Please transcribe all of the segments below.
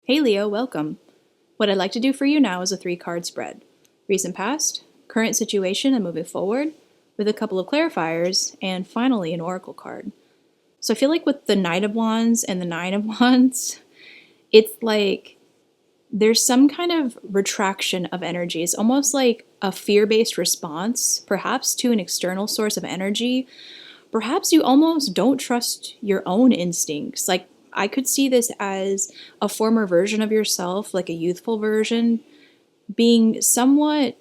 Hey Leo, welcome. What I'd like to do for you now is a 3-card spread. Recent past, current situation and moving forward, with a couple of clarifiers, and finally an oracle card. So I feel like with the Knight of Wands and the Nine of Wands, it's like there's some kind of retraction of energy. It's almost like a fear-based response, perhaps to an external source of energy. Perhaps you almost don't trust your own instincts. Like, I could see this as a former version of yourself, like a youthful version, being somewhat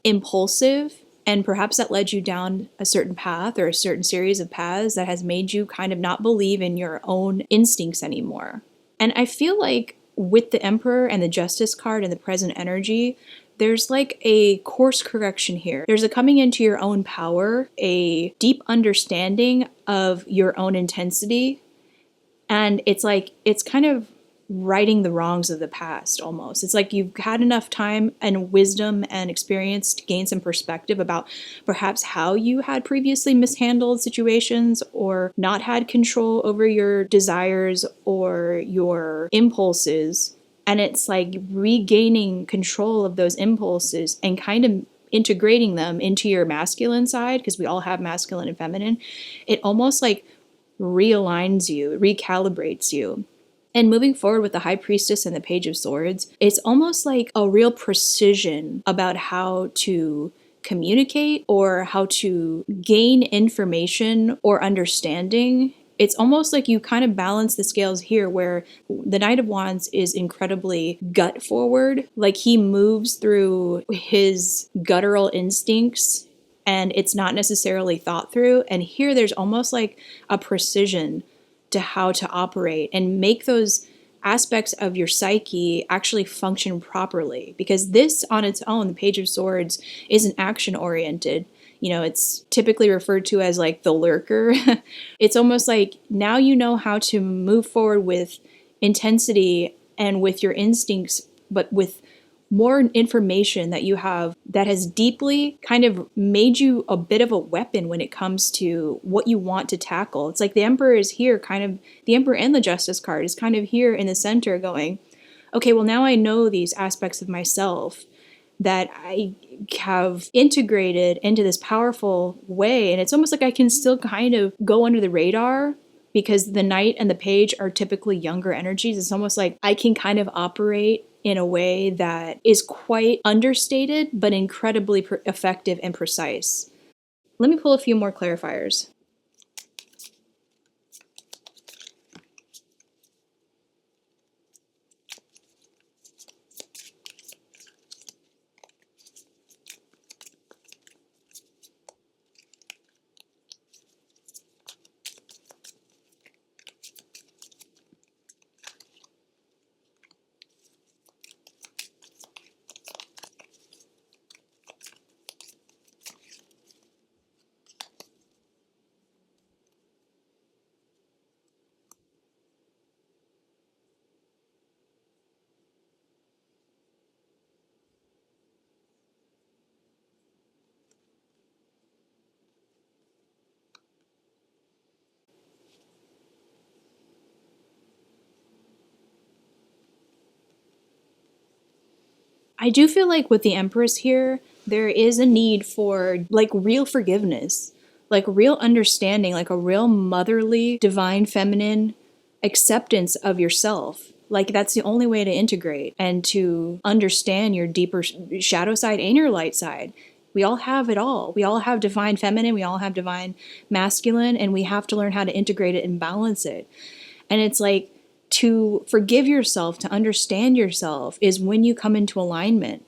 impulsive, and perhaps that led you down a certain path or a certain series of paths that has made you kind of not believe in your own instincts anymore. And I feel like with the Emperor and the Justice card and the present energy, there's like a course correction here. There's a coming into your own power, a deep understanding of your own intensity. And it's like, it's kind of righting the wrongs of the past almost. It's like you've had enough time and wisdom and experience to gain some perspective about perhaps how you had previously mishandled situations or not had control over your desires or your impulses. And it's like regaining control of those impulses and kind of integrating them into your masculine side, because we all have masculine and feminine. It almost like realigns you, recalibrates you. And moving forward with the High Priestess and the Page of Swords, it's almost like a real precision about how to communicate or how to gain information or understanding. It's almost like you kind of balance the scales here, where the Knight of Wands is incredibly gut forward. Like, he moves through his guttural instincts and it's not necessarily thought through. And here there's almost like a precision to how to operate and make those aspects of your psyche actually function properly. Because this on its own, the Page of Swords, isn't action oriented. You know, it's typically referred to as like the lurker. It's almost like now you know how to move forward with intensity and with your instincts, but with more information that you have that has deeply kind of made you a bit of a weapon when it comes to what you want to tackle. It's like the Emperor is here, kind of, the Emperor and the Justice card is kind of here in the center going, okay, well, now I know these aspects of myself that I have integrated into this powerful way. And it's almost like I can still kind of go under the radar, because the Knight and the Page are typically younger energies. It's almost like I can kind of operate in a way that is quite understated, but incredibly effective and precise. Let me pull a few more clarifiers. I do feel like with the Empress here, there is a need for like real forgiveness, like real understanding, like a real motherly, divine feminine acceptance of yourself. Like, that's the only way to integrate and to understand your deeper shadow side and your light side. We all have it all. We all have divine feminine, we all have divine masculine, and we have to learn how to integrate it and balance it. And it's like, to forgive yourself, to understand yourself, is when you come into alignment.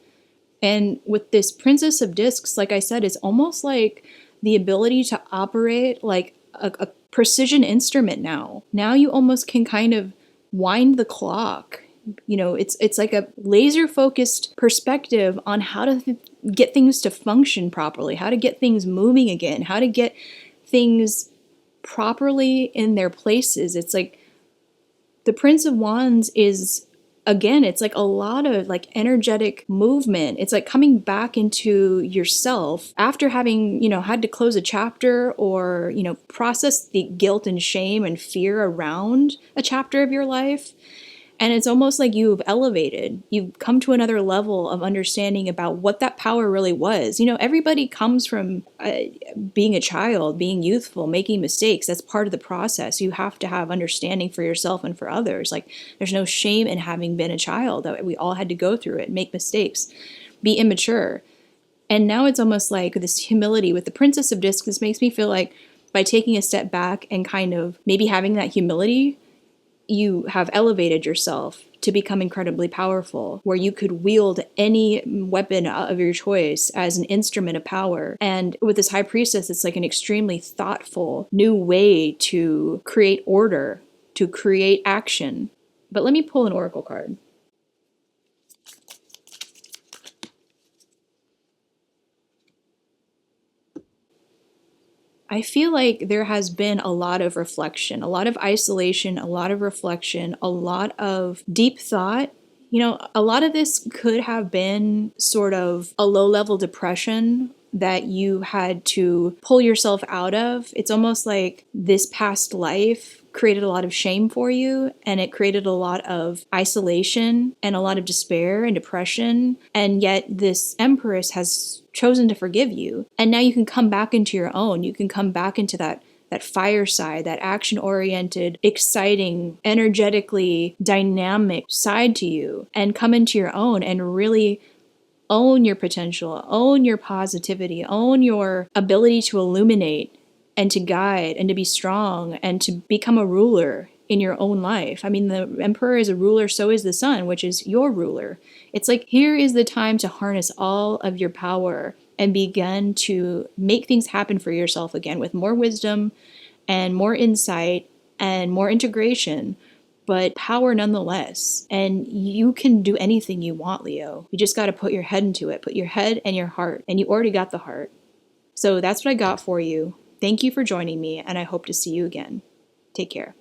And with this Princess of Discs, like I said, it's almost like the ability to operate like a precision instrument now. Now you almost can kind of wind the clock. You know, it's like a laser focused perspective on how to get things to function properly, how to get things moving again, how to get things properly in their places. It's like the Prince of Wands is, again, it's like a lot of like energetic movement. It's like coming back into yourself after having, had to close a chapter or, process the guilt and shame and fear around a chapter of your life. And it's almost like you've elevated. You've come to another level of understanding about what that power really was. You know, everybody comes from being a child, being youthful, making mistakes. That's part of the process. You have to have understanding for yourself and for others. Like, there's no shame in having been a child. That we all had to go through it, make mistakes, be immature. And now it's almost like this humility with the Princess of Discs. This makes me feel like by taking a step back and kind of maybe having that humility, you have elevated yourself to become incredibly powerful, where you could wield any weapon of your choice as an instrument of power. And with this High Priestess, it's like an extremely thoughtful new way to create order, to create action. But let me pull an oracle card. I feel like there has been a lot of reflection, a lot of isolation, a lot of reflection, a lot of deep thought. You know, a lot of this could have been sort of a low-level depression that you had to pull yourself out of. It's almost like this past life created a lot of shame for you, and it created a lot of isolation and a lot of despair and depression. And yet this Empress has chosen to forgive you. And now you can come back into your own. You can come back into that fire side, that action-oriented, exciting, energetically dynamic side to you, and come into your own and really own your potential, own your positivity, own your ability to illuminate and to guide and to be strong and to become a ruler in your own life. I mean, the Emperor is a ruler, so is the Sun, which is your ruler. It's like, here is the time to harness all of your power and begin to make things happen for yourself again with more wisdom and more insight and more integration, but power nonetheless. And you can do anything you want, Leo. You just got to put your head into it. Put your head and your heart, and you already got the heart. So that's what I got for you. Thank you for joining me, and I hope to see you again. Take care.